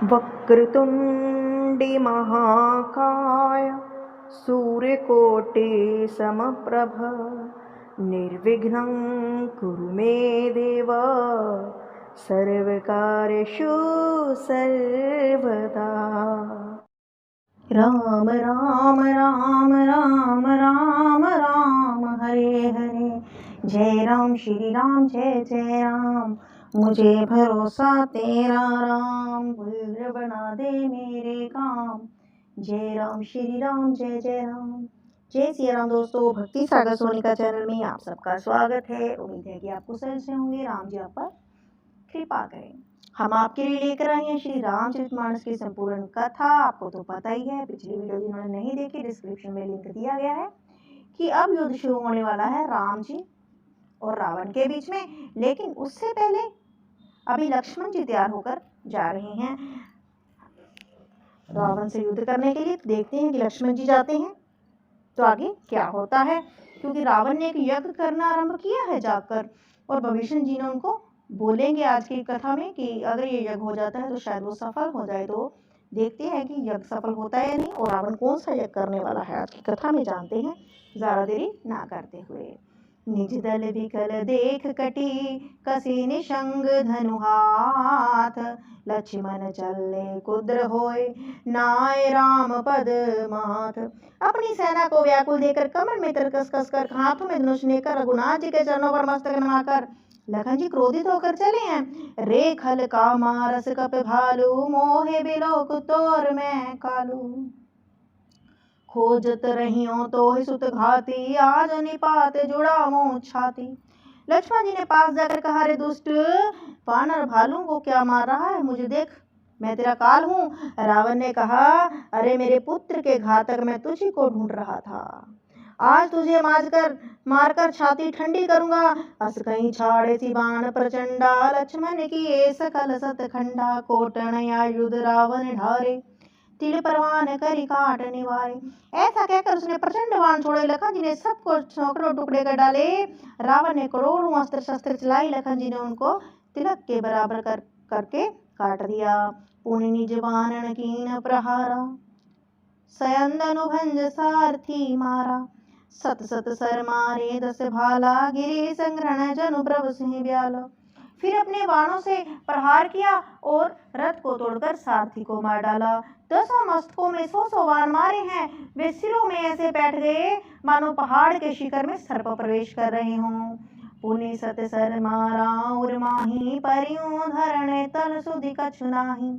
वक्रतुण्डी महाकाय सूर्यकोटि समप्रभ निर्विघ्नं कुरु मे देव सर्वकार्येषु सर्वदा। राम राम राम राम राम राम हरे हरे, जय राम श्री राम जय जय राम, मुझे भरोसा तेरा राम, भूल बना दे मेरे काम। जय राम श्री राम जय जय राम। जय श्री राम दोस्तों, भक्ति सागर सोनिका चैनल में आप सबका स्वागत है। उम्मीद है कि आप कुशल से होंगे। राम जी आप पर कृपा करें। हम आपके लिए लेकर आए हैं श्री रामचरितमानस की संपूर्ण कथा। आपको तो पता ही है, पिछली वीडियो जिन्होंने नहीं देखी डिस्क्रिप्शन में लिंक दिया गया है कि अब युद्ध शुरू होने वाला है राम जी और रावण के बीच में। लेकिन उससे पहले अभी लक्ष्मण जी तैयार होकर जा रहे हैं रावण से युद्ध करने के लिए। देखते हैं कि लक्ष्मण जी जाते हैं तो आगे क्या होता है, क्योंकि रावण ने एक यज्ञ करना आरंभ किया है जाकर, और भविष्य जी ने उनको बोलेंगे आज की कथा में कि अगर ये यज्ञ हो जाता है तो शायद वो सफल हो जाए। तो देखते हैं कि यज्ञ सफल होता है या नहीं, और रावण कौन सा यज्ञ करने वाला है आज की कथा में जानते हैं ज्यादा देरी ना करते हुए। निज दल विकल देख कटी कसी निशंग धनु हाथ, लक्ष्मण चले कुद्र होय नाय राम पद माथ। अपनी सेना को व्याकुल देकर कमर में तरकस कसकर हाथों में धनुष लेकर रघुनाथ जी के चरणों पर मस्तक नवाकर लखन जी क्रोधित होकर चले हैं। रे खल का मारस कप भालू मोहे बिलोक तोर मैं कालू, खोजत रहियो तो सुत घाती आज निपात जुड़ा मुँह छाती। लक्ष्मण जी ने पास जाकर कहा, रे दुष्ट वानर भालू को क्या मार रहा है, मुझे देख मैं तेरा काल हूँ। रावण ने कहा, अरे मेरे पुत्र के घातक, मैं तुझी को ढूंढ रहा था, आज तुझे मारकर छाती ठंडी करूंगा। अस कहीं छाड़े सी बाण प्रचंडा, लक्ष्मण की ये सकल सतखंडा, कोटन आयुध रावण ढारे तिल परवान करी काट निवारे। ऐसा कहकर उसने प्रचंड बाण छोड़े। लखन जी ने सबको सैकड़ों टुकड़े कर डाले। रावण ने करोड़ों अस्त्र शस्त्र चलाई। लखन जी ने उनको तिलक के बराबर करके काट दिया। पुनि निज बाणन कीन प्रहारा, सयंदनु भंज सारथी मारा। सत सत सर मारे दस भाला, गिरी संग्रहण जनु प्रभु सिंह ब्याला। फिर अपने बाणों से प्रहार किया और रथ को तोड़कर सारथी को मार डाला। 10 मस्तकों में 100 बाण मारे हैं। वे सिरों में ऐसे बैठ गए मानो पहाड़ के शिखर में सर्प प्रवेश कर रहे हों। पुनि सत सर मारा और माही, परियों धरणे तल सुधि कछु नाही।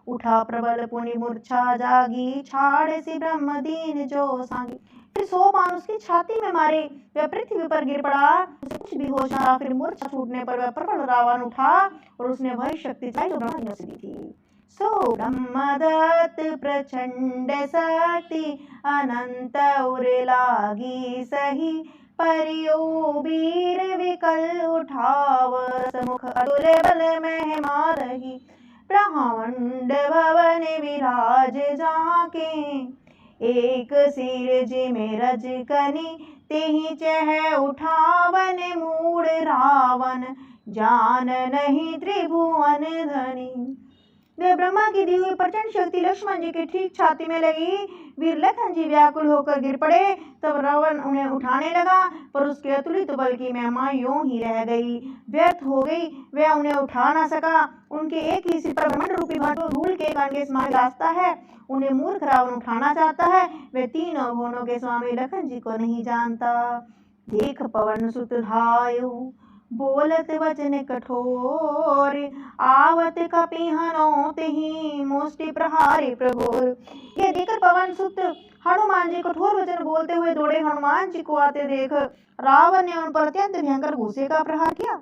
उठा प्रबल पुनि मूर्छा जागी, छाड़े सी ब्रह्म दीन जो सांगी। फिर 100 बाण उसकी छाती में मारे, वह पृथ्वी पर गिर पड़ा, उसे कुछ भी होश ना। फिर मूर्छा छूटने पर वह प्रबल रावण उठा और उसने वही शक्ति चाहिए जो ब्रह्मा जी ने दी। सो ब्रह्मदत्त प्रचंड शक्ति, अनंत उर लागी सही। परियो वीर विकल उठाव, समुख अतुल बल मह मारही। ब्रह्मांड भवन विराज जाके, एक सिर जिमें रज कनी। तेहि चह उठावन मूड रावण, जान नहीं त्रिभुवन धनी। वे ब्रह्मा की दी हुई प्रचंड शक्ति लक्ष्मण जी की ठीक छाती में लगी। वीर लखन जी व्याकुल होकर गिर पड़े। तब रावण उन्हें उठाने लगा, पर उसके अतुलित बल की महिमा यूं ही रह गई, व्यर्थ हो गई। वह उन्हें उठा ना सका। उनके एक ही सिर पर ब्रह्मांड रूपी धूल के कण के समान रास्ता है। उन्हें मूर्ख रावण उठाना चाहता है। वे तीनों भुवनों के स्वामी लखन जी को नहीं जानता। देख पवन सुत धायो, बोलत वचन कठोर। आवत कपिहनो तेहि मुष्टि प्रहारी प्रभुर। ये देखकर पवन सुत हनुमान जी कठोर वचन बोलते हुए दौड़े। हनुमान जी को आते देख रावण ने उन पर अत्यंत भयंकर गुस्से का प्रहार किया।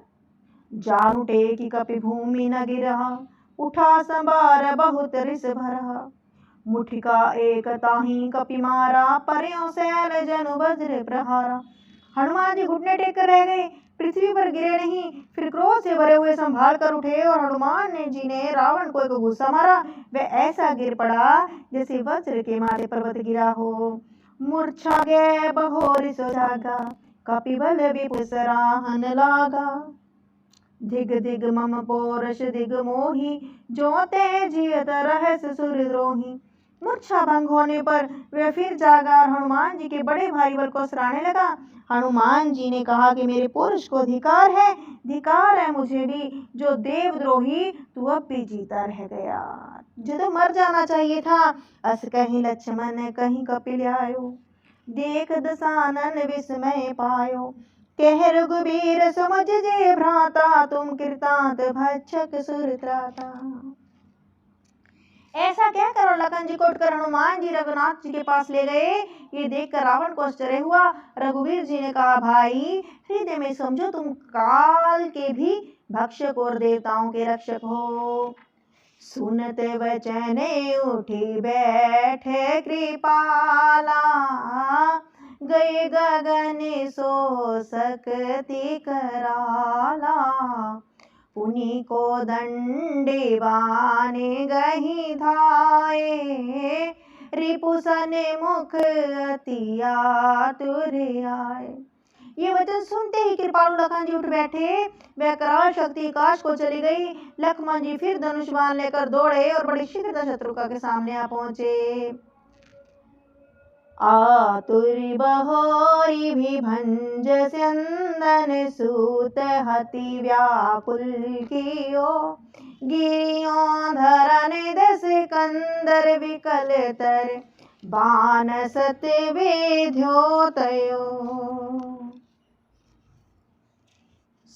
जान उठे कि कपि भूमि न गिरहा, उठा संभार बहुत रिस भरहा। मुठिका एक ताही कपि मारा, पर्यों सैल जनु वज्र प्रहारा। हनुमान जी घुटने टेक कर रह गए, पृथ्वी पर गिरे नहीं। फिर क्रोध से भरे हुए संभाल कर उठे और हनुमान जी ने रावण को एक गुस्सा मारा। वह ऐसा गिर पड़ा जैसे वज्र के मारे पर्वत गिरा हो। मूर्छा गए बहोर सो जागा, कपि बल विपुल सराहन लागा। धिग धिग मम पौरष दिग मोही, जो ते जियत रहस सुरद्रोही। मूर्छा भंग होने पर वह फिर जागा और हनुमान जी के बड़े भाई वर को सराहने लगा। हनुमान जी ने कहा कि मेरे पुरुष को धिकार है मुझे भी, जो देवद्रोही तू अब भी जीता रह गया, जो मर जाना चाहिए था। अस कहीं लक्ष्मण कहीं कपिल आयो, देख दसानन विस्मय पायो। कह रघुबीर समझ जे भ्राता, तुम कृतांत भक्षक सुरत्राता। ऐसा कहकर और लखन जी को उठकर हनुमान जी रघुनाथ जी के पास ले गए। ये देखकर रावण को आश्चर्य हुआ। रघुवीर जी ने कहा, भाई हृदय में समझो तुम काल के भी भक्षक और देवताओं के रक्षक हो। सुनते वचन उठी बैठे कृपाला, गए गगन सो सकति कराला। पुनि को दंडे बाने गही धाये, रिपुसन मुख अति आतुर आए। ये वचन सुनते ही कृपालु लखन जी उठ बैठे। वह कराल शक्ति आकाश को चली गई। लक्ष्मण जी फिर धनुष बाण लेकर दौड़े और बड़ी शीघ्रता शत्रुका के सामने आ पहुंचे। आतुर बहोरी भी भंज स्यंदन सूत हति व्याकुल कियो, गिरियों धरन दस कंदर विकल तर, बान सत विध्यो तयो।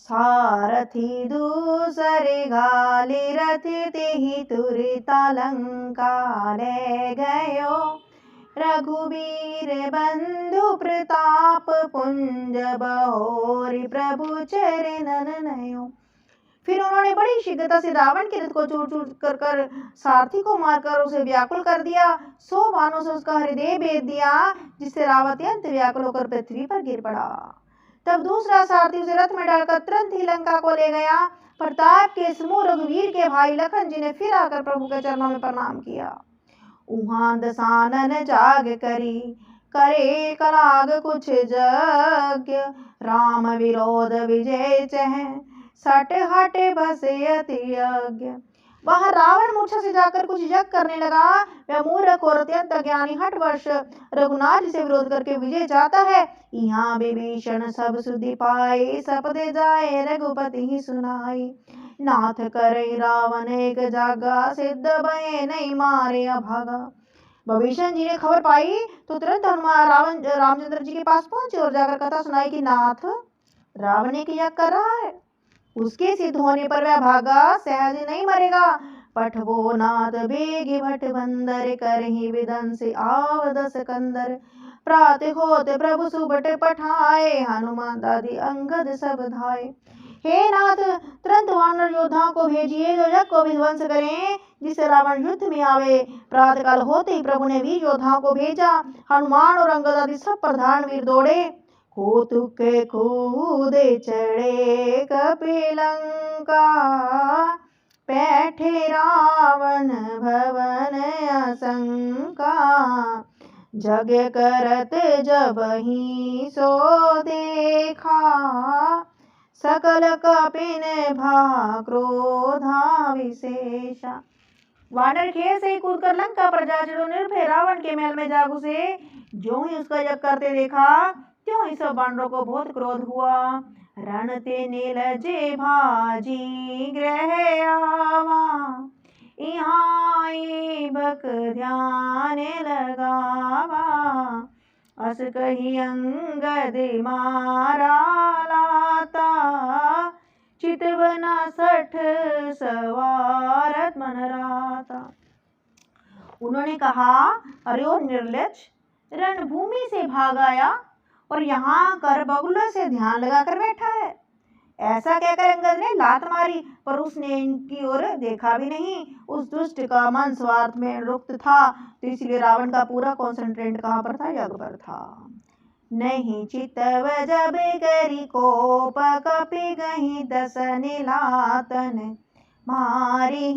सारथी दूसरे घाली रथि तिहि तुरता लंका ले गयो, रघुबीर बंधु प्रताप पुंज बहोरी प्रभु चरणन नयो। फिर उन्होंने बड़ी शीघ्रता से रावण के रथ को चूर चूर कर सारथी को मारकर उसे व्याकुल कर दिया। 100 बाणों से उसका हृदय भेद दिया, जिससे रावण अत्यंत व्याकुल होकर पृथ्वी पर गिर पड़ा। तब दूसरा सारथी उसे रथ में डालकर तुरंत ही लंका को ले गया। प्रताप के समूह रघुवीर के भाई लखन जी ने फिर आकर प्रभु के चरणों में प्रणाम किया। उहाँ दसानन जाग करी, करे कराग कुछ यज्ञ, राम विरोध विजय चह, सट हट बसे अति यज्ञ। वहां रावण मूर्छा से जाकर कुछ यज्ञ करने लगा। वह मूर्ख और अत्यंत अज्ञानी हठ वर्ष रघुनाथ जी से विरोध करके विजय चाहता है। यहाँ विभीषण सब सुधि पाए, सपदे जाए रघुपति ही सुनाई। नाथ करे रावण एक जागा, सिद्ध भय नहीं मारे अभागा। विभीषण जी ने खबर पाई तो तुरंत हनुमान रामचंद्र जी के पास पहुंचे और जाकर कथा सुनाई कि नाथ, रावण एक यज्ञ कर रहा है, उसके सिद्ध होने पर वह भागा, सहज नहीं मरेगा। पठवो नाथ बेगी भट बंदर, करहि विदंस आव 10 कंदर। प्रात होत प्रभु सुबट पठाए, हनुमान दादी अंगद सब धाये। हे नाथ, तुरंत वानर योद्धाओं को भेजिए जो यज्ञ को विध्वंस करें, जिससे रावण युद्ध में आवे। प्रातःकाल होते ही प्रभु ने वीर योद्धाओं को भेजा। हनुमान और अंगद आदि सब प्रधान वीर दौड़े। कौतुक कूदे चढ़े कपिलंका, बैठे रावण भवन आशंका। जग करत जब ही सो देखा, सकल कपिन भा क्रोधा विशेषा। वानर खेल से ही कूदकर लंका पर जा चढ़ो, निर्भय रावण के महल में जा घुसे। जो ही उसका यज्ञ करते देखा, त्यों ही सब वानरों को बहुत क्रोध हुआ। रणते नीलजे भाजी ग्रह आवा, यहाँ बक ध्यान लगावा। अस कही अंगद मारा लाता, चितवना 60 सवारत मन राता। उन्होंने कहा, अरे ओ निर्लज्ज, रणभूमि से भाग आया और यहाँ कर बगुलों से ध्यान लगाकर बैठा है। ऐसा कहकर अंगद ने लात मारी, पर उसने इनकी ओर देखा भी नहीं। उस दुष्ट का मन स्वार्थ में रुक्त था, तो इसलिए रावण का पूरा कॉन्सेंट्रेट कहाँ पर था? यज्ञ पर था। नहीं चितव जब करी कोप, कपि गही 10 निलातन मारी।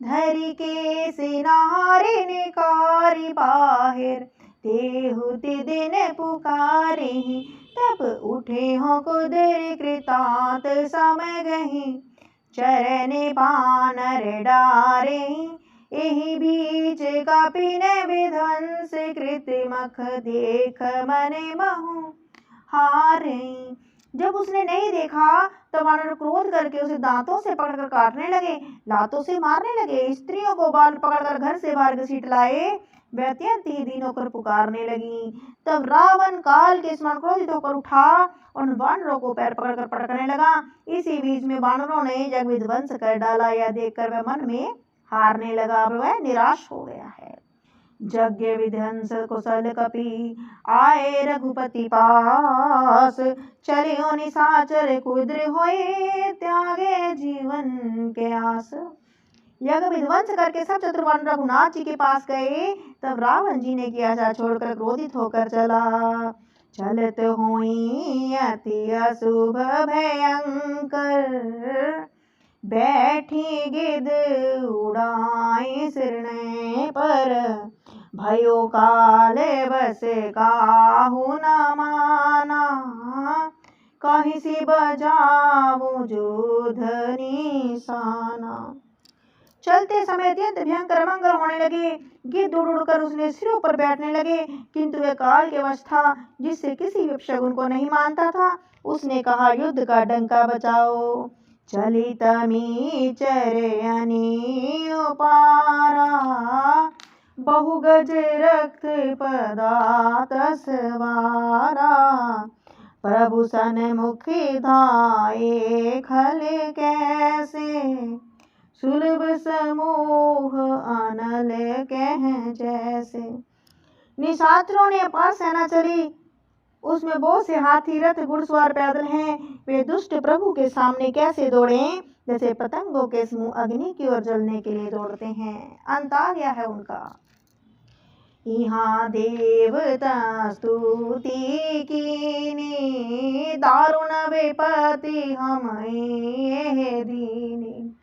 धरि के सिनारे निकारी बाहिर, तेहुति दिन पुकारी। तब उठे हो कुदर कृतांत समय गही, चरने बानर डारे, एहि बीच कपिने विध्वंस कृत, मख देख मने महु हारे। जब उसने नहीं देखा तब वानर क्रोध करके उसे दांतों से पकड़कर काटने लगे, लातों से मारने लगे, स्त्रियों को बाल पकड़कर घर से बाहर घसीट लाए, वे अत्यंत ही दीन होकर पुकारने लगी। तब रावण काल के समान क्रोधित होकर उठा और उन वानरों को पैर पकड़कर पटकने लगा। इसी बीच में वानरों ने जग विध्वंस कर डाला। यह देखकर वह मन में हारने लगा, वह निराश हो गया है। यज्ञ विध्वंस कुशल कपि आए रघुपति पास, चलियो निशाचर कुद्र होए, त्यागे जीवन के आस। यज्ञ विध्वंस करके सब शत्रु वानर रघुनाथ जी के पास गए। तब रावण जी ने किया आशा छोड़कर क्रोधित होकर चला। चलत होई अति अशुभ भयंकर, बैठी गिद उड़ाई सिरने पर, भयो काल बस काहू न माना, कहीं सी बजाऊं युद्ध निशाना। चलते समय अत्यंत भयंकर मंगल होने लगे। गिद्ध उड़ उड़कर उसने सिरों पर बैठने लगे, किंतु वह काल के वश था, जिससे किसी भी शगुन को नहीं मानता था। उसने कहा, युद्ध का डंका बजाओ। चली तमी चरयनी उपारा, बहु गज रक्त पदात सवारा, प्रभु सन्मुख धाये खल कैसे, सुलभ समूह अनल कह जैसे। निशाचरों ने अपार सेना चली, उसमें बहुत से हाथी, रथ, घुड़सवार पैदल हैं। वे दुष्ट प्रभु के सामने कैसे दौड़ें, जैसे पतंगों के समूह अग्नि की ओर जलने के लिए दौड़ते हैं। अंत आ गया है उनका। यहाँ देवता स्तुति कीनी, दारुण विपत्ति हमें दीनी,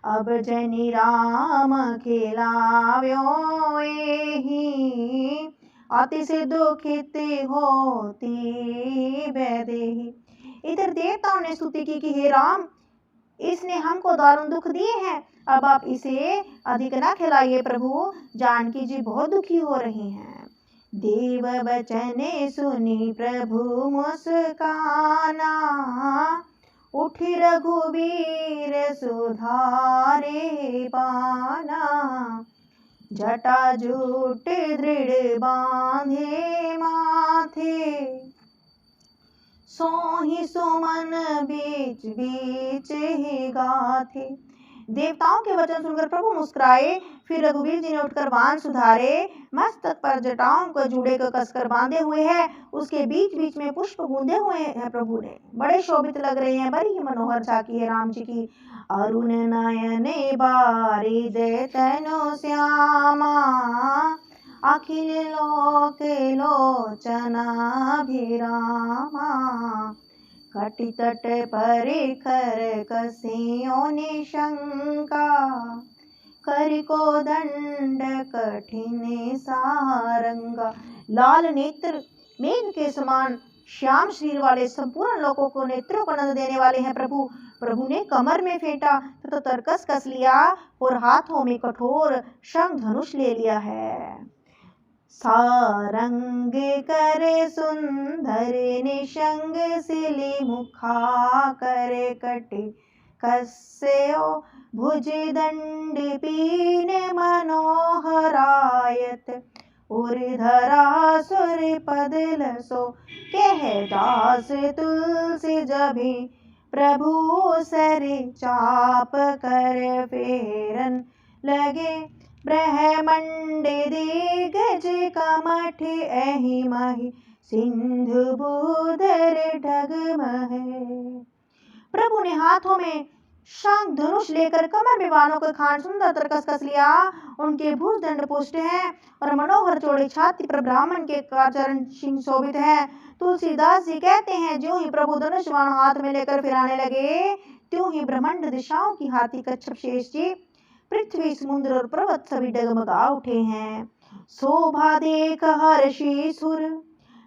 अब जनि राम खिलाव्यो एहि, अतिशय दुखित होती वैदेही। इधर देवताओं ने स्तुति की कि हे राम, इसने हमको दारुण दुख दिए हैं, अब आप इसे अधिक न खिलाइए प्रभु, जानकी जी बहुत दुखी हो रही हैं। देव बचन सुनी प्रभु मुस्काना, उठी रघुवीर सुधारे पाना, जटा जूट दृढ़ बांधे माथे, सोहि सुमन बीच बीच ही गाथे। देवताओं के वचन सुनकर प्रभु मुस्कुराए। फिर रघुवीर जी ने उठकर बाण सुधारे, मस्तक पर जटाओं को जूड़े को कसकर बांधे हुए है, उसके बीच बीच में पुष्प गूंधे हुए हैं। प्रभु ने बड़े शोभित लग रहे हैं, बड़ी ही मनोहर झांकी है राम जी की। अरुण नयन बारिद तनु श्यामा, अखिल लोक लोचना भिरामा, कटि तट परिकर कसियो निशंका, करि को दंड कठिन सारंगा। लाल नेत्र, मेघ के समान श्याम शरीर वाले, संपूर्ण लोगों को नेत्रों को आनंद देने वाले हैं प्रभु। प्रभु ने कमर में फेंटा तथा तरकस कस लिया और हाथों में कठोर शंख धनुष ले लिया है। सारंग करे सुंदर निशंग, सिली मुखा करे कटि कस्यो, भुज दंड पीन मनोहरायत, उर्धरा सुर पद लसो, कह दास तुलसी जभी, प्रभु सर चाप कर फेरन लगे, ब्रह्मंड दिग्गज कमठ एहि महि, सिंधु बुदर डगमहे। प्रभु ने हाथों में शंख धनुष लेकर कमर में बाणों का खान सुंदर तरकस कस लिया। उनके भुजदंड पुष्ट हैं और मनोहर चौड़ी छाती पर ब्राह्मण के चरण सिंह शोभित है। तुलसीदास जी कहते हैं, ज्यों ही प्रभु धनुष बाण हाथ में लेकर फिराने लगे, त्यों ही ब्रह्मांड दिशाओं की हाथी कच्छप शेष जी, पृथ्वी समुद्र और पर्वत सभी डगमगा उठे हैं। शोभा देख हर्षि सुर,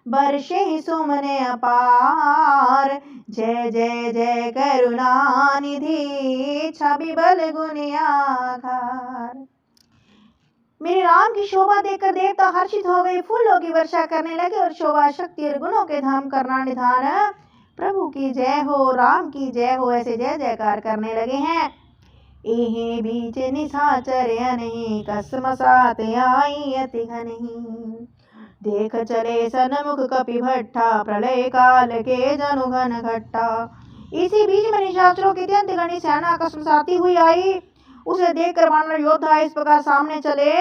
बरसे ही सुमने अपार। जय जय जय करुणा निधि, छवि बल गुण आधार। मेरे राम की शोभा देखकर देवता हर्षित हो गए, फूलों की वर्षा करने लगे और शोभा शक्ति और गुणों के धाम करना निधान। प्रभु की जय हो, राम की जय हो, ऐसे जय जयकार करने लगे हैं। एहे बीच निशाचर नहीं, कसम साथ आई अति घनही। देख चले सनमुख कपि भट्टा, प्रलय काल के जनु घन घट्टा। इसी बीच में निशाचरों की अत्यंत घनी सेना अकस्मात हुई आई। उसे देखकर वानर योद्धा इस प्रकार सामने चले,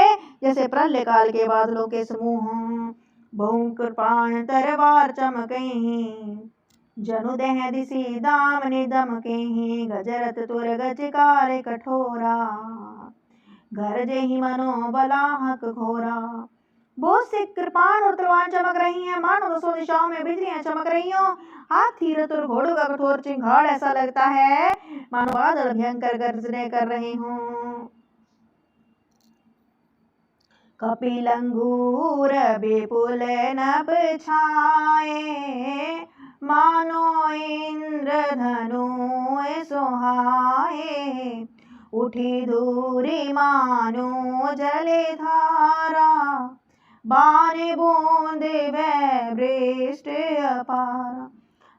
जैसे प्रलय काल के बादलों के समूह। बहु कृपाण तरवार चमकहीं, जनु देह दिसी दामनि दमकहीं। गजरत तुर गजकार कठोरा, गरजे ही मनो बलाहक घोरा। बहुत से कृपाण और तलवार चमक रही हैं, मानो दसों दिशाओं में बिजलियां चमक रही हो। हाथी रथ और घोड़ों का कठोर चिंगाड़ ऐसा लगता है मानो बादल भयंकर गर्जने कर रहे हों। कपिलंगूर विपुल नभ छाए, मानो इंद्रधनु सोहाए। उठी धूरी मानो जले धारा, बाने बूंद वृष्ट अपारा।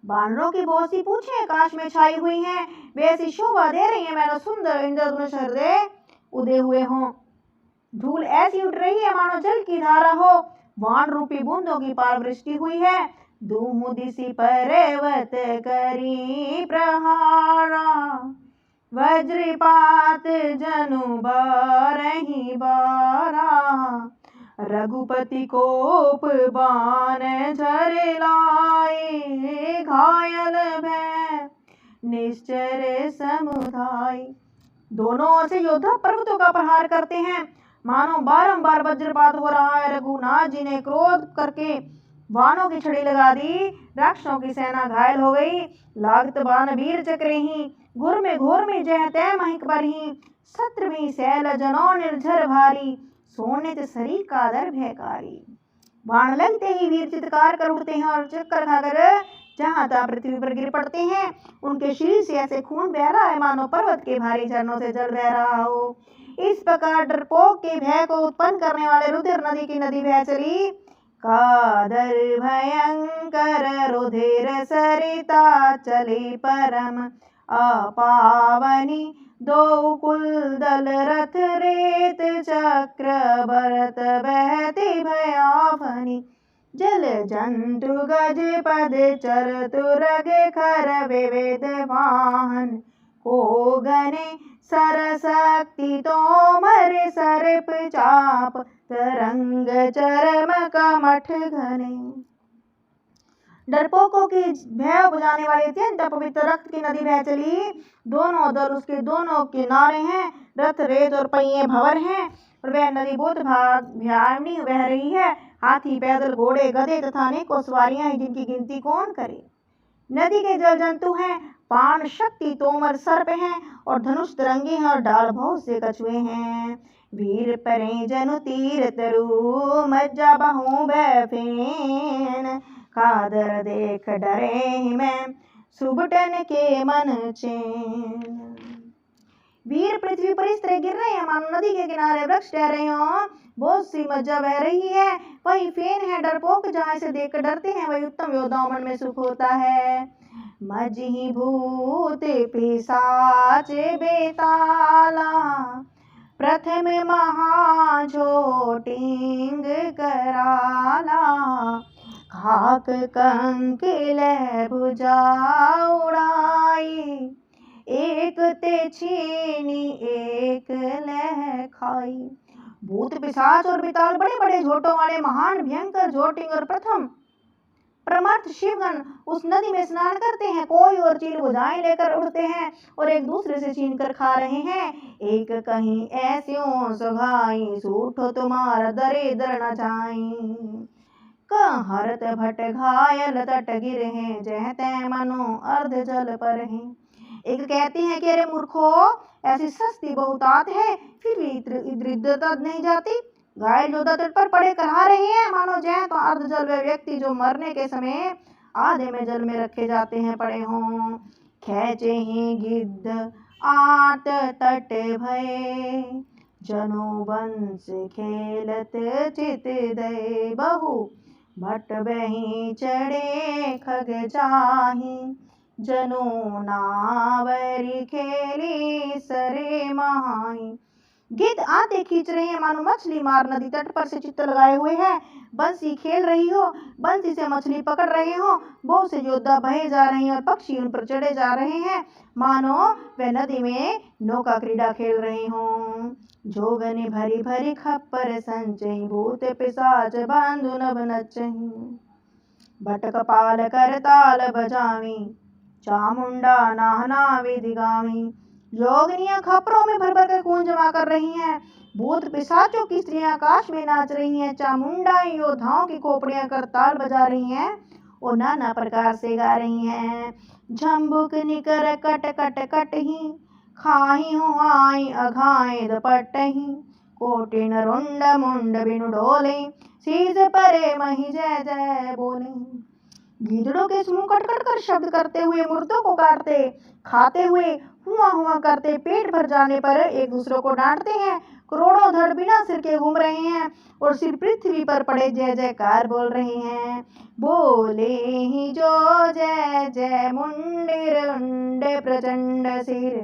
बानरों की बहुत सी पूंछें आकाश में छाई हुई हैं, वे ऐसी शोभा दे रही हैं मानो सुंदर इंद्रधनुष हृदय उदय हुए हों। धूल ऐसी उठ रही है मानो जल की धारा हो, वान रूपी बूंदों की पार वृष्टि हुई है। दूह दिशि पर्वत करी प्रहारा, वज्रपात जनु बारहि बारा। रघुपति कोप बाण झर लाए, घायल भय निश्चर समुदाय। दोनों ओर से योद्धा पर्वतों का प्रहार करते हैं, मानो बारंबार वज्रपात हो रहा है। रघुनाथ जी ने क्रोध करके बाणों की छड़ी लगा दी, राक्षसों की सेना घायल हो गई। लागत बाण वीर चक्रे ही, घुर में जय तय महिक बरही। सत्र में सैल जनों निर्झर भारी, सोनित सरी कादर भयकारी। बाण लगते ही वीर चित्कार कर उठते हैं और चक्कर खाकर जहां तहां पृथ्वी पर गिर पड़ते हैं। उनके शरीर से ऐसे खून बह रहा है मानो पर्वत के भारी झरनों से जल बह रहा हो। इस प्रकार डरपोक के भय को उत्पन्न करने वाले रुधिर नदी की नदी बह चली। कादर भयंकर रुधिर सरिता, चली परम अपावनी। दो कुल दल रथ रेत चक्र, भरत बहती भयावनी। जल जंतु गज पद चर तुरग खर, विविध वाहन को गने। सरशक्ति तोमर सर्प चाप, तरंग चरम कमठ घने। डरपोकों की भय बुझाने वाली अत्यंत पवित्र रक्त की नदी बह चली। दोनों दल उसके दोनों किनारे हैं, रथ रेत और पहिए भंवर हैं, और वह नदी बहुत भयावनी बह रही है। हाथी पैदल घोड़े गधे तथा अनेकों सवारियां हैं, जिनकी गिनती कौन करे। नदी के जल जंतु हैं, पान शक्ति तोमर सर्प हैं, और धनुष तरंगे हैं, और डाल बहुत से कछुए हैं। वीर परे जनु तीर तरु, मज्जा बहु बैफेन। कादर देख डरे मैं, सुबटन के मन चैन। वीर पृथ्वी पर इस तरह गिर रहे हैं मानो नदी के किनारे वृक्ष टह रहे हों। बहुत सी मज्जा बह रही है, वही फेन है डरपोक, जहां इसे देखकर डरते हैं वही उत्तम योद्धाओं मन में सुख होता है। मजही भूत पिशाच बेताला, प्रथम महाझोटिंग कराला। खाक कंक लह भुजा उड़ाई, एक ते छीनी एक लह खाई। भूत पिशाच और बेताल बड़े बड़े झोटों वाले महान भयंकर झोटिंग और प्रथम परमार्थ शिवगण उस नदी में स्नान करते हैं। कोई और चील भुजाएं लेकर उड़ते हैं और एक दूसरे से छीन कर खा रहे हैं। एक कहीं ऐस्यों सुघाई, सूठो तुम्हारा दरिद्र न जाई। कहरत भट घायल तट गिर हैं, जह तै मनो अर्ध जल पर हैं। एक कहते हैं कि अरे मूर्खो, ऐसी सस्ती बहुतात है, फिर भी इधर नहीं जाती। घायल योद्धा तट पर पड़े करहा रहे हैं, मानो जय तो अर्ध जल वे व्यक्ति जो मरने के समय आधे में जल में रखे जाते हैं पड़े हों। खेचे ही गिद्ध आत तट भय, जनो बंस खेलत चित दय बहु, भट बही चढ़े खग जाहि, जनो नावरी खेली सरे माही। गिद्ध आते खींच रहे हैं, मानो मछली मार नदी तट पर से चित्त लगाए हुए हैं। बंसी खेल रही हो, बंसी से मछली पकड़ रहे हो। बहुत से योद्धा बहे जा रहे हैं और पक्षी उन पर चढ़े जा रहे हैं, मानो वे नदी में नौका क्रीड़ा खेल रहे हों। जोगनि भरी भरी खप्पर संचहि, भूत पिशाच बांधु नभ नचहि, भट कपाल कर ताल बजावी, चामुंडा नाहना विधि गावी। योगिनियां खपरों में भर भर कर खून जमा कर रही हैं। भूत पिशाचों की स्त्रियां आकाश में नाच रही हैं। चामुंडा योद्धाओं की खोपड़ियां कर ताल बजा रही हैं और नाना प्रकार से गा रही हैं। झम्बुक निकर कट कट कट ही, खाही हूँ आई अघाए दपट ही, कोटिन रुंड मुंड बिनु डोले, शीस परे मही जय जय बोले। गीदड़ों के समूह कट कट कर शब्द करते हुए मुर्दों को काटते, खाते हुए हुआ हुआ करते, पेट भर जाने पर एक दूसरे को डांटते हैं। करोड़ों धड़ बिना सिर के घूम रहे हैं और सिर पृथ्वी पर पड़े जय जयकार बोल रहे हैं। बोले ही जो जय जय मुंडे रुंडे प्रचंड सिर,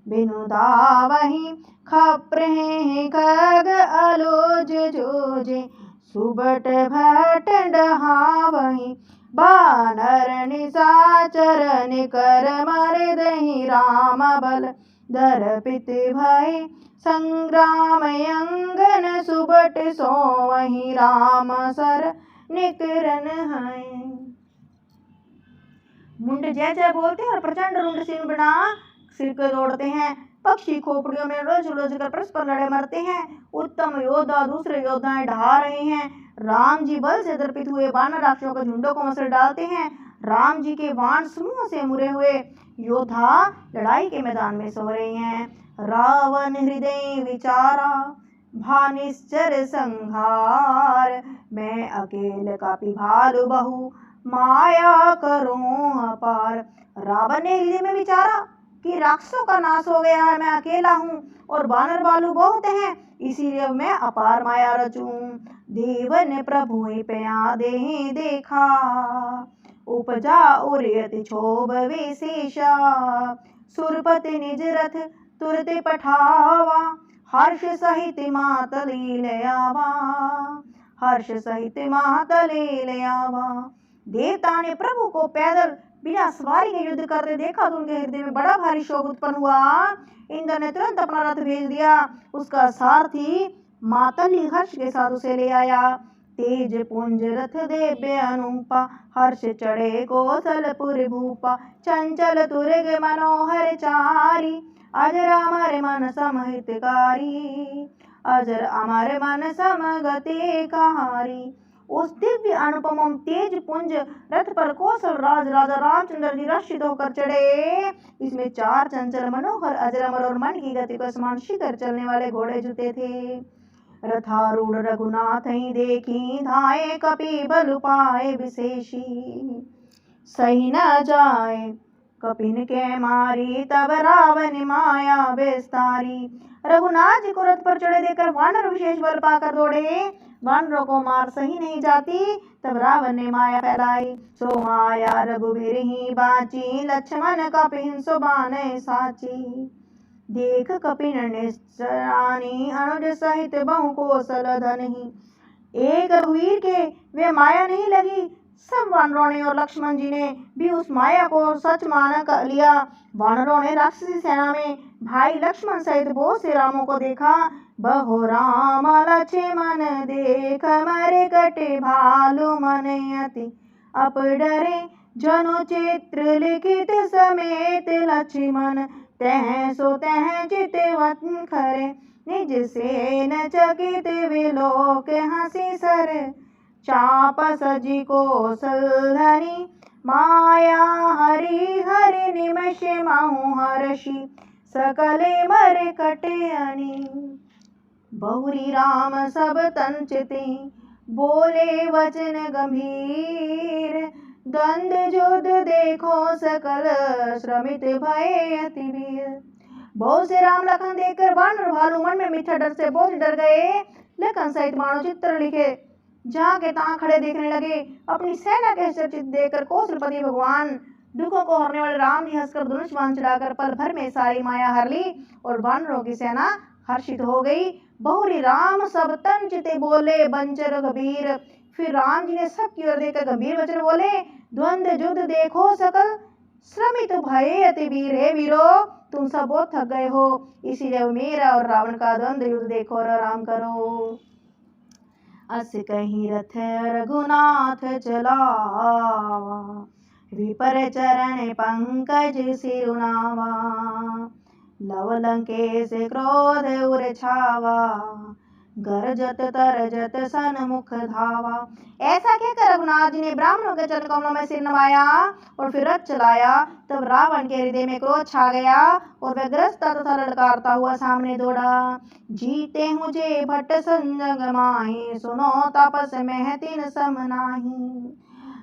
बिनु दावही खप्रे खग अलोज जोजे, सुबट भट डहावही, बानर निशाचर निकर मर दहि, राम बल दर्पित भय संग्राम अंगन, सुबट सोवहि राम सर निकरन है। मुंड जय जय बोलते हैं और प्रचंड रुंड सिर बना सिर को दौड़ते हैं। पक्षी खोपड़ियों में रोज रोज कर परस्पर लड़े मरते हैं। उत्तम योद्धा दूसरे योद्धाएं ढहा रहे हैं। राम जी बल से दर्पित हुए बानर राक्षसों के झुंडों को मसल डालते हैं। राम जी के बाण समूह से मुरे हुए योद्धा लड़ाई के मैदान में सो रहे हैं। रावण हृदय विचारा, भानिश्चर संहार, मैं अकेल कापी भालु बहु, माया करूं अपार। रावण ने हृदय में विचारा कि राक्षसों का नाश हो गया है, मैं अकेला हूँ और बानर बालू बहुत हैं, इसीलिए मैं अपार माया रचूं। देव ने प्रभु पया दे देखा, उपजा उरियत क्षोभ विशेषा, सुरपति निज रथ तुरत पठावा, हर्ष सहित मातली ले आवा, हर्ष सहित मातली ले आवा। देवता ने प्रभु को पैदल बिना सवारी के युद्ध करते देखा तो उनके हृदय में बड़ा भारी शोक उत्पन्न हुआ। इंद्र ने तुरंत अपना रथ भेज दिया। उसका सारथी मातली हर्ष के साथ उसे ले आया। तेज पुंज रथ देव्य अनुपा, हर्ष चढ़े कौशलपुर भूपा, चंचल तुरग मनोहर चारी, अजर अमर मन समहितकारी, अजर अमर मन समगति कहारी। उस दिव्य अनुपम तेज पुंज रथ पर कौशल राज राजा रामचंद्र जी रक्षित होकर चढ़े। इसमें 4 चंचल मनोहर अजर अमर और मन की गति को समान शिखर चलने वाले घोड़े जुते थे। रथारूढ़ रघुनाथ ही देखी, धाये कपि बल पाए विशेषी, सही न जाए कपिन के मारी, तब रावण माया विस्तारी। रघुनाथ जी को रथ पर चढ़े देखकर वानर विशेष बल पाकर दौड़े। वानरों को मार सही नहीं जाती, तब रावण ने माया फैलाई। सो माया रघुवीर ही बाची, लक्ष्मण कपिन सो बाने साची। देख कपिन निश्चरानी, अनुज सहित बहु कौशल धनहि। एक रघुवीर के वे माया नहीं लगी। सब वानरों ने और लक्ष्मण जी ने भी उस माया को सच मान कर लिया। वानरों ने राक्षसी सेना में भाई लक्ष्मण सहित बहुत से रामों को देखा। बहु राम लक्ष्मण देख, मरे कटे भालु मन अति अप डरे, जनु चित्र लिखित समेत लक्ष्मण, तह सो तह चितवत खरे, निज से न चकित विलोक हंसी सर, चाप सजी कौशल धरी, माया हरि हरि निमिष महु हर्षि, सकले मर कटे अनी। बहुरी राम सब तन चिते बोले वचन गंभीर द्वंद युद्ध देखो सकल श्रमित भय अति वीर। बहुत से राम लखन देखकर वानर भालू मन में मिथ्या डर से बहुत डर गए। लखन सहित मानो चित्र लिखे जहाँ के तहाँ खड़े देखने लगे। अपनी सेना के चित्र देखकर कौशलपति भगवान दुखों को हरने वाले राम जी हंसकर धनुष बाण चढ़ाकर पल भर में सारी माया हर ली और वानरों की सेना हर्षित हो गई। बहुरी राम सब तन चिते बोले बंजर गंभीर। फिर राम जी ने सबकी ओर देखकर गंभीर वचन बोले, द्वंद युद्ध देखो सकल श्रमित भय अति वीर। हे वीरो, तुम सब बहुत थक गए हो, इसीलिए मेरा और रावण का द्वंद युद्ध देखो और आराम करो। अस कहीं रथ रघुनाथ चलावा विपर चरण पंकज सिरुनावा। लव लंकेश क्रोध उर छावा गरजत तरजत सन्मुख धावा। ऐसा कहकर रघुनाथ जी ने ब्राह्मणों के चरण कमलों में सिर नवाया और फिर रथ चलाया। तब रावण के हृदय में क्रोध छा गया और वह ग्रस्ता तथा लड़कारता हुआ सामने दौड़ा। जीते मुझे भट्ट संजग माही सुनो तापस में तीन सम नाही।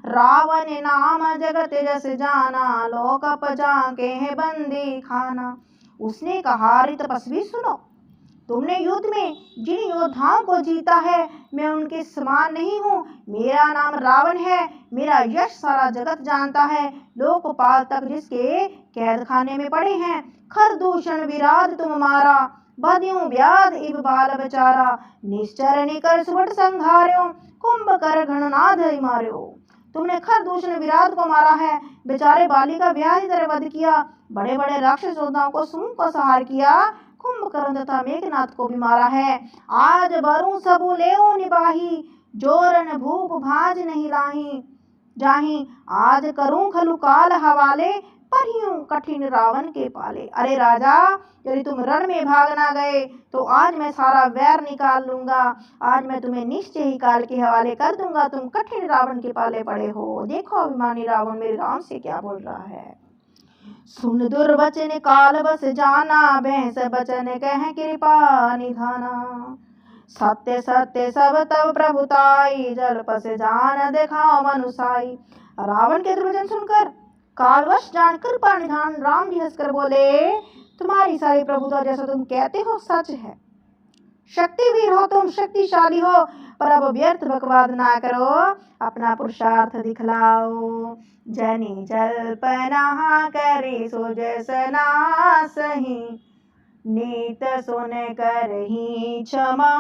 रावण नाम जगत जस जाना लोक अपजा के बंदी खाना। उसने कहा, रे तपस्वी सुनो, तुमने युद्ध में जिन योद्धाओं को जीता है मैं उनके समान नहीं हूँ। मेरा नाम रावण है, मेरा यश सारा जगत जानता है। लोकपाल तक जिसके कैद खाने में पड़े हैं। खरदूषण विराध तुम मारा बदियों व्याध इब बाल बेचारा। निश्चर निकर सुबट संघार्यो कुंभकर घननाद मार्यो। तुमने खरदूषण विराध को मारा है, बेचारे बाली का व्याधि तरह वध किया। बड़े बड़े राक्षस योद्धाओं को समूह को संहार किया। कुंभकर्ण तथा मेघनाथ को भी मारा है। आज बरू सबु लेऊ निबाही जोरन भूप भाज नहीं लाही जाही। आज करूं खलु काल हवाले परियूं कठिन रावण के पाले। अरे राजा, यदि तुम रण में भाग ना गए तो आज मैं सारा वैर निकाल लूंगा। आज मैं तुम्हें निश्चय ही काल के हवाले कर दूंगा। तुम कठिन रावण के पाले पड़े हो। देखो अभिमानी रावण मेरे राम से क्या बोल रहा है। सुन दुर्वचन काल बस जाना भैंस बचन कह कृपा निधाना। सत्य सत्य सब तब प्रभुताई जल पस जान दिखाओ मनुसाई। रावण के दुर्वचन सुनकर कालवश जान कृपा निधान राम जी हंसकर बोले, तुम्हारी सारी प्रभुता जैसा तुम कहते हो सच है। शक्तिवीर हो तुम, शक्तिशाली हो, पर अब व्यर्थ बकवाद ना करो, अपना पुरुषार्थ दिखलाओ। जनी जल्पना करे सो जैसना सही नीत सुन कर ही क्षमा।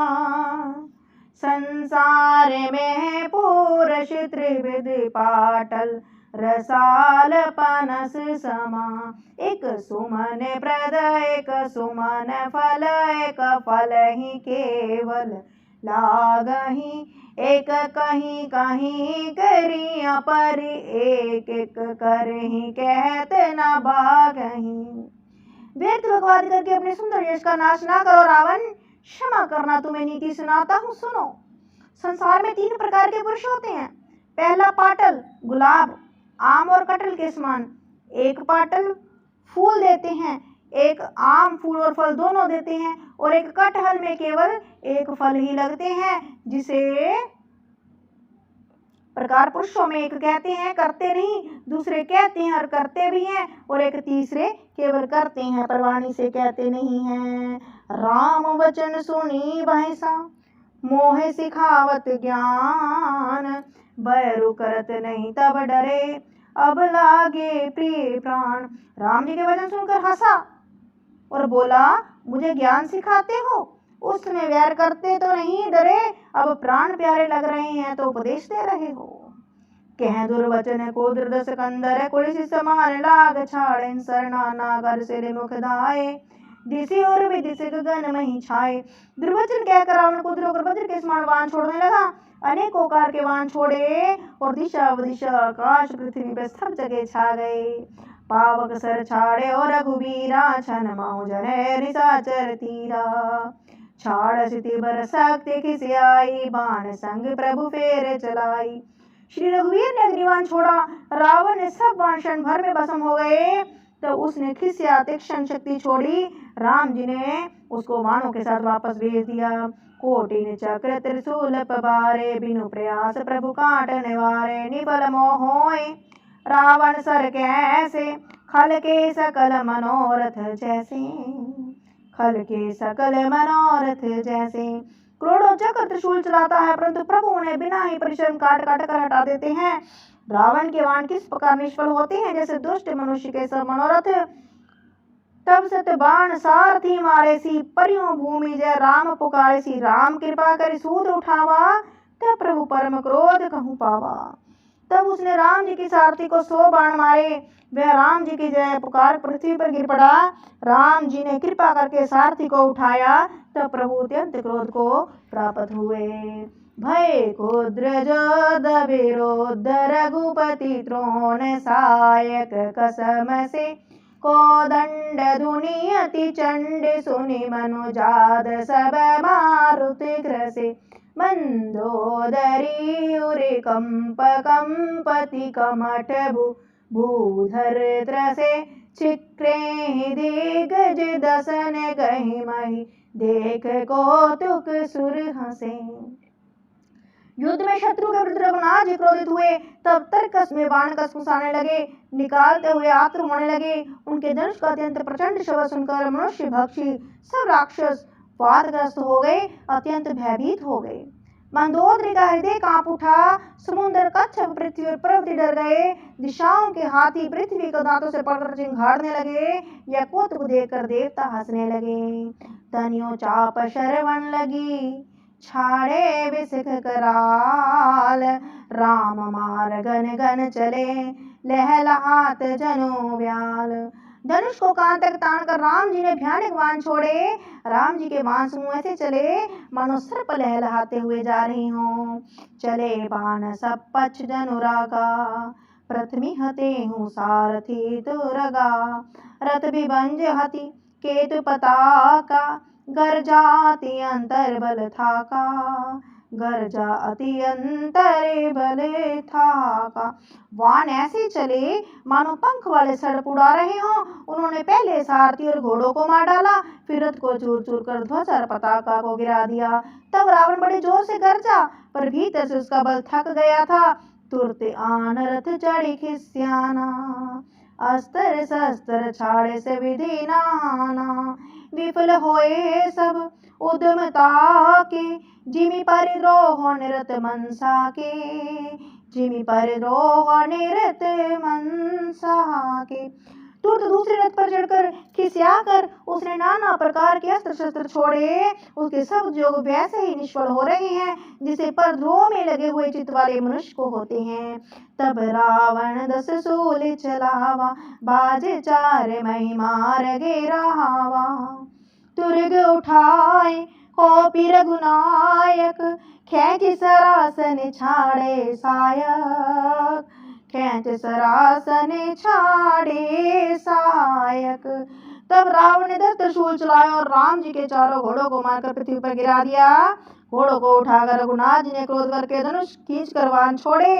संसार में पुरुष त्रिविध पाटल रसाल पनस समा। एक सुमन प्रद एक सुमन फल एक फल ही केवल लागही। एक कहीं कहीं करी पर एक एक करही कहत न बागही। व्यर्थ बकवाद करके अपने सुंदर यश का नाश ना करो रावण। क्षमा करना, तुम्हें नीति सुनाता हूँ सुनो। संसार में 3 प्रकार के पुरुष होते हैं। पहला पाटल गुलाब आम और कटहल के समान। एक पाटल फूल देते हैं, एक आम फूल और फल दोनों देते हैं, और एक कटहल में केवल एक फल ही लगते हैं। जिसे प्रकार पुरुषों में एक कहते हैं करते नहीं, दूसरे कहते हैं और करते भी हैं, और एक तीसरे केवल करते हैं पर वाणी से कहते नहीं हैं। राम वचन सुनी भैंसा मोह सिखावत ज्ञान। बैरु करत नहीं तब डरे अब लागे प्रिय प्राण। राम जी के वचन सुनकर हंसा और बोला, मुझे ज्ञान सिखाते हो, उस समय वैर करते तो नहीं डरे, अब प्राण प्यारे लग रहे हैं तो उपदेश दे रहे हो। कह दुर्वचन को दुर्दश कंदर कुलिस समान लाग छाड़े सरना नागर सिर मुख धाये दिशि और विदिश गगन मही छाए। दुर्वचन कहकर रावण को होकर वज्र के समान वाहन छोड़ने लगा। अनेकों कार के वाहन छोड़े और दिशा विदिशा आकाश पृथ्वी पर सब जगह छा गए। पावक सर छाड़े और रघुबीरा छन माहु जने निशाचर तीरा। छाड़ सिति बर शक्ति खिसी आई बाण संग प्रभु फेर चलाई। श्री रघुवीर ने अग्निबाण छोड़ा, रावण ने सब बाण क्षण भर में भस्म हो गए। तो उसने खिसिया तीक्ष्ण शक्ति छोड़ी। राम जी ने उसको बाणों के साथ वापस भेज दिया। कोटिन चक्र त्रिशूल पबारे, बिनु प्रयास प्रभु काट निवारे। निबल मोह होए रावण सर कैसे, खल के सकल मनोरथ जैसे, खल के सकल मनोरथ जैसे। करोड़ों चक्र त्रिशूल चलाता है, परंतु प्रभु उन्हें बिना ही परिश्रम काट काट कर हटा देते हैं। रावण के बाण किस प्रकार निष्फल होते हैं, जैसे दुष्ट मनुष्य के सब मनोरथ। तब सत्य बाण सारथी मारे सी, परियों भूमि जय राम पुकारे सी। राम कृपा करि सूद उठावा, तब प्रभु परम क्रोध कहूँ पावा। तब उसने राम जी की सारथी को 100 बाण मारे। वह राम जी की जय पुकार पृथ्वी पर गिर पड़ा। राम जी ने कृपा करके सारथी को उठाया, तब प्रभु अत्यंत क्रोध को प्राप्त हुए। भय कुद्र जोध विरुद्ध रघुपति द्रोण सायक कसम से। कोदंड धुनि अति चंड सुनि मनुजाद सब मारुति ग्रसे। मंदोदरी उरे कंप कंपति कमठ भूधर त्रसे। छिक्रे दिग्गज दसन गहि मही, देख कौतुक सुर हंसे। युद्ध में शत्रु के विरुद्ध रघुनाथ जी क्रोधित हुए। तब तरकस में बाण कस घुसाने लगे, निकालते हुए आतुर होने लगे। उनके धनुष का अत्यंत प्रचंड शब्द सुनकर मनुष्य भक्षी सब राक्षस वादग्रस्त हो गए, अत्यंत भयभीत हो गए। मंदोदरी का हृदय कांप उठा। समुद्र कच्छप पृथ्वी और पर्वत डर गए। दिशाओं के हाथी पृथ्वी को दांतों से पकड़कर चिंघाड़ने लगे। यह कौतुक देखकर देवता हंसने लगे। तनियों चाप शरवण लगी, छाड़े विसिख कराल। राम मार गन गन चले, लहलहात जनो व्याल। धनुष को कान तक तानकर राम जी ने भयानक बाण छोड़े। राम जी के बाण समूह ऐसे चले मानो सर्प लहलहाते हुए जा रहे हों। चले बाण सब पक्ष जनुरागा, प्रथमी हते हूँ सारथी तुरगा। रथ विभंज हति केतु पताका, गर्जाति अंतर बल थाका। गर्जा अति अंतर बल थाका। बाण ऐसे चले मानो पंख वाले सड़क उड़ा रहे हों। उन्होंने पहले सारथी और घोड़ों को मार डाला, फिर रथ को चूर चूर कर ध्वज और पताका को गिरा दिया। तब रावण बड़े जोर से गरजा, पर भीतर से उसका बल थक गया था। तुरंत आन रथ चढ़ी खिस्याना, अस्त्र शस्त्र छाड़े से विधि नाना। विफल होए सब उद्यमता के, जिमि परिद्रोह निरत मनसा के। जिमि परिद्रोह निरत मनसा के। तुरंत दूसरे रथ पर चढ़कर खिसियाकर उसने नाना प्रकार के अस्त्र शस्त्र छोड़े। उसके सब जोग वैसे ही निष्फल हो रहे हैं जिसे परद्रोह में लगे हुए चित्त वाले मनुष्य को होते हैं। तब रावण 10 शूल चलावा, बाजे 4 मही मार गे रावा। तुरग उठाए कौपी रघुनायक, खेच सरासन छाड़े सायक। खेच सरासन छाड़े सायक। तब रावण ने 10 त्रिशूल चलाए और राम जी के चारों घोड़ों को मारकर पृथ्वी पर गिरा दिया। घोड़ों को उठाकर रघुनाथ जी ने क्रोध करके धनुष खींच कर बाण छोड़े।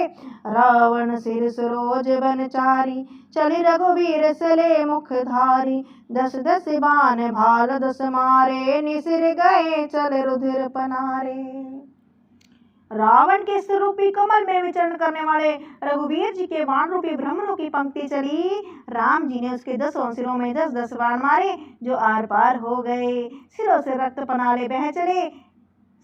रावण सिर सरोज बनचारी, चली रघुवीर सले मुखधारी। 10 बाण भाल 10 मारे, निसिर गए चल रुधिर पनारे। रावण के सिर रूपी कमल में विचरण करने वाले रघुवीर जी के बाण रूपी ब्रह्मणों की पंक्ति चली। राम जी ने उसके 10 सिरों में 10 बाण मारे, जो आर पार हो गए। सिरों से रक्त पनाले बह चले,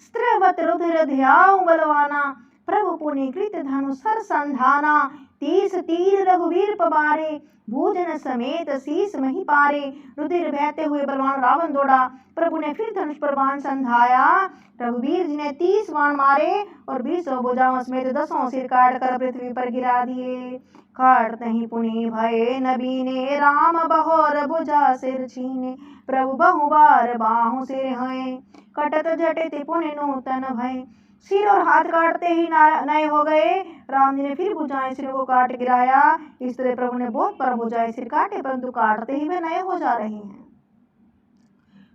स्त्रवत रुधिर ध्याऊ बलवाना। प्रभु पुनीकृत धनु सर संधाना, 30 तीर रघुवीर पबारे। भूजन समेत शीस मही पारे, रुधिर बहते हुए बलवान रावण दौड़ा। प्रभु ने फिर धनुष पर बाण संधाया। रघुवीर जी ने 30 बाण मारे और 20 भुजाओं समेत 10 सिर काट कर पृथ्वी पर गिरा दिए। काटते ही पुनि भये नबीने, राम बहोर भुजा सिर छीने। प्रभु बहु बार बाहु सिर हैं, कटत झटित पुनि नूतन भय। सिर और हाथ काटते ही नए हो गए। राम जी ने फिर भुजाएं सिर को काट गिराया। इस तरह प्रभु ने बहुत बार भुजाएं सिर काटे, परंतु काटते ही वे नए हो जा रहे हैं।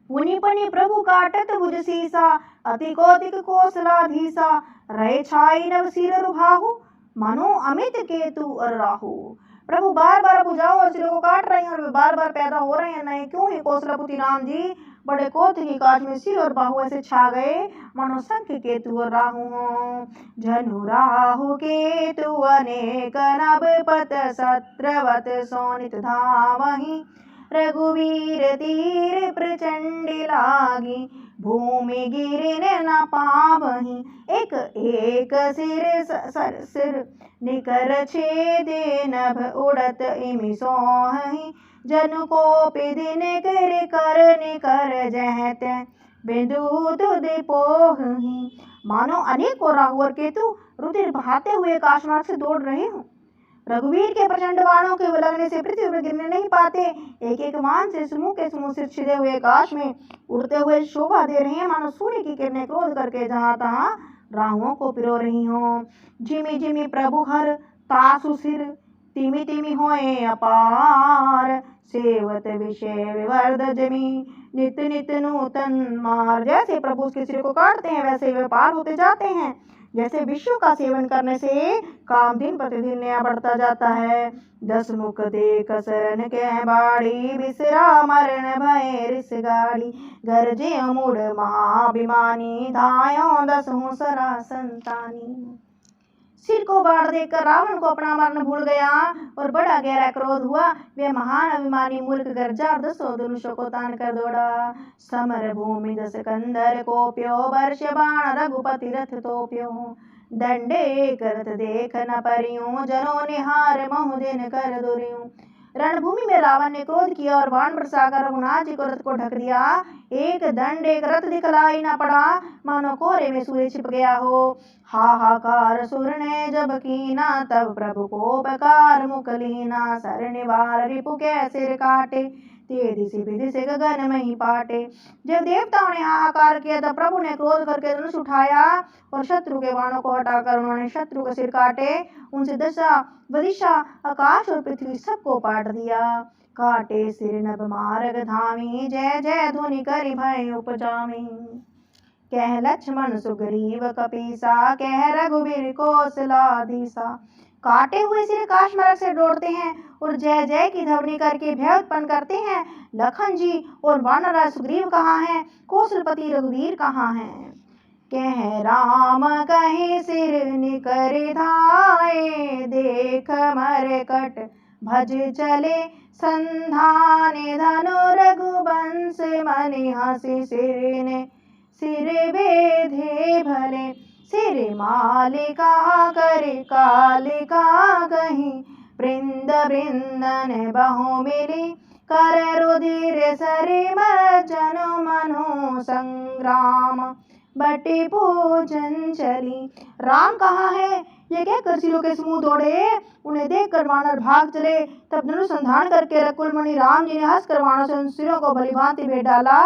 पुनि पुनि प्रभु काटत भुज सीसा, अति कौतिक कौशलाधीसा। रहे छाई नव सिर रुभाहु, मनो अमित केतु और राहु। प्रभु बार बार बुझाओ और सिरों को काट रहे हैं और वे बार बार पैदा हो रहे हैं नए। क्यों ही कौशलपति राम जी बड़े कौतुकी काज में सिर और बाहु ऐसे छा गए मानो शंख केतु और राहु हो। जनु राहु केतु अनेक नभ पत सत्रवत सोनित धावहि। रघुवीर तीर प्रचंड लागी भूमि गिरन न पावहि। एक एक सिर निकर छेदे नभ उड़त इमि सोहहि। जनु कोपि दिन कर निकर जह तै बिंदु तुद पोहहि। मानो अनेकों राहु और केतु रुधिर बहाते हुए आकाशमार्ग से दौड़ रहे हों। रघुवीर के प्रचंड बाणों के लगने से पृथ्वी पर गिरने नहीं पाते। एक एक मान से समूह के समूह सिर छिदे हुए आकाश में उड़ते हुए शोभा दे रहे हैं मानो सूर्य की किरणें क्रोध करके जहां तहां राहुओं को पिरो रही हों। जिमि जिमि प्रभु हर तासु सिर तिमि तिमि होए अपार। सेवत विषय विवर्ध जमी नित नित नूतन मार। जैसे प्रभु उसके सिर को काटते हैं वैसे वे पार होते जाते हैं। जैसे विश्व का सेवन करने से काम दिन प्रतिदिन नया बढ़ता जाता है। 10 मुख देख शरण के बाड़ी बिसरा मरण भय रिस गाड़ी। गरजे अमूढ़ महाभिमानी धायों 10 सरा संतानी। सिर को बाढ़ देकर रावण को अपना मरण भूल गया और बड़ा गहरा क्रोध हुआ। वे महान अभिमानी मूर्ख गर्जा 10 धनुषों को तान कर दौड़ा। समर भूमि 10 कंदर को प्यो वर्ष बाण रघुपति रथ तो प्यो। दंडे करत देख न परियों जनों निहार महु दिन कर दुरियों। रणभूमि में रावण ने क्रोध किया और बाण बरसाकर रघुनाथ जी को रथ को ढक दिया। एक दंड एक रथ दिखलाई न पड़ा मानो कोहरे में सूर्य छिप गया हो। हाहाकार सुर ने जब कीना तब प्रभु को बकार मुकलीना। सर निवार रिपु के सिर काटे तेरी सी विधि से गगन में ही पाटे। जब देवताओं ने हाहाकार किया तब प्रभु ने क्रोध करके धनुष उठाया और शत्रु के बाणों को हटाकर उन्होंने शत्रु के सिर काटे। उनसे दशा विदिशा आकाश और पृथ्वी सबको पाट दिया। काटे सिर नभ मार्ग धामी जय जय ध्वनि करि भय उपजामी। कह लक्ष्मण सुग्रीव कपीसा कह रघुवीर कौशलाधीसा। काटे हुए सिर आकाश मार्ग से दौड़ते हैं और जय जय की ध्वनि करके भय उत्पन्न करते हैं। लखन जी और वानरराज सुग्रीव कहाँ हैं? कौशलपति रघुवीर कहाँ हैं? कह राम कहे सिर निकर धाये देख मरकट भज चले संधाने धनु रघुवंश मनि हंसी सिर बेधे भले। सिर मालिका कर कालिका कहीं वृंद वृंदन बहु मिली। कर रुधिर सरि जनु मनु संग्राम बटि पूजन चली। राम कहाँ है? ये कहकर सिरों के समूह दौड़े। उन्हें देखकर वानर भाग चले। तब धनुसंधान करके रकुलमणि राम जी ने हंसकर वानरों से उन सिरों को भली भांति भेद डाला।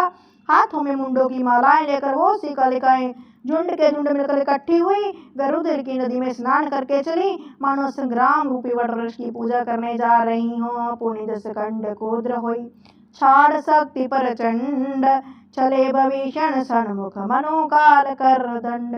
हाथों में मुंडों की मालाएं लेकर वो सी कालिकाएं झुंड के झुंड मिलकर इकट्ठी हुई। वे रुधिर की नदी में स्नान करके चली मानो संग्राम रूपी वटवृक्ष की पूजा करने जा रही हो। पुण्य 10 खंड कुद्र हुई छाड़ शक्ति प्रचंड। चले भीषण सन्मुख मनु काल कर दंड।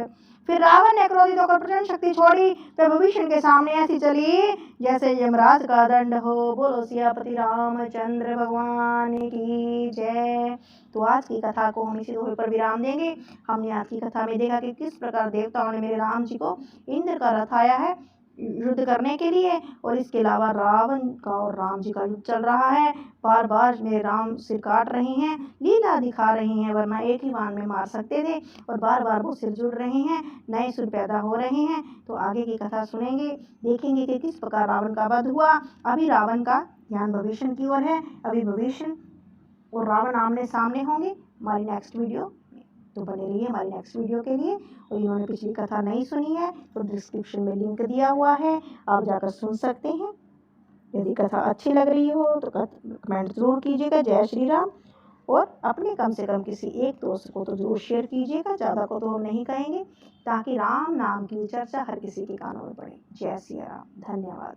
फिर रावण ने क्रोधित होकर प्रचंड शक्ति छोड़ी। वे भीषण के सामने ऐसी चली जैसे यमराज का दंड हो। बोलो सियापति रामचंद्र भगवान की जय। तो आज की कथा को हम इसी दोहे पर विराम देंगे। हमने आज की कथा में देखा कि किस प्रकार देवताओं ने मेरे राम जी को इंद्र का रथ आया है युद्ध करने के लिए और इसके अलावा रावण का और राम जी का युद्ध चल रहा है। बार बार मेरे राम सिर काट रहे हैं, लीला दिखा रहे हैं, वरना एक ही बाण में मार सकते थे और बार बार वो सिर जुड़ रहे हैं, नए सुर पैदा हो रहे हैं। तो आगे की कथा सुनेंगे, देखेंगे कि किस प्रकार रावण का वध हुआ। अभी रावण का ध्यान भविष्य की ओर है। अभी भविष्य और रावण आमने सामने होंगे हमारी नेक्स्ट वीडियो। तो बने रहिए हमारी नेक्स्ट वीडियो के लिए। और इन्होंने पिछली कथा नहीं सुनी है तो डिस्क्रिप्शन में लिंक दिया हुआ है, आप जाकर सुन सकते हैं। यदि कथा अच्छी लग रही हो तो कमेंट जरूर कीजिएगा। जय श्री राम। और अपने कम से कम किसी एक दोस्त को तो जरूर शेयर कीजिएगा, ज़्यादा को तो हम नहीं कहेंगे, ताकि राम नाम की चर्चा हर किसी के कानों में पड़े। जय श्री राम। धन्यवाद।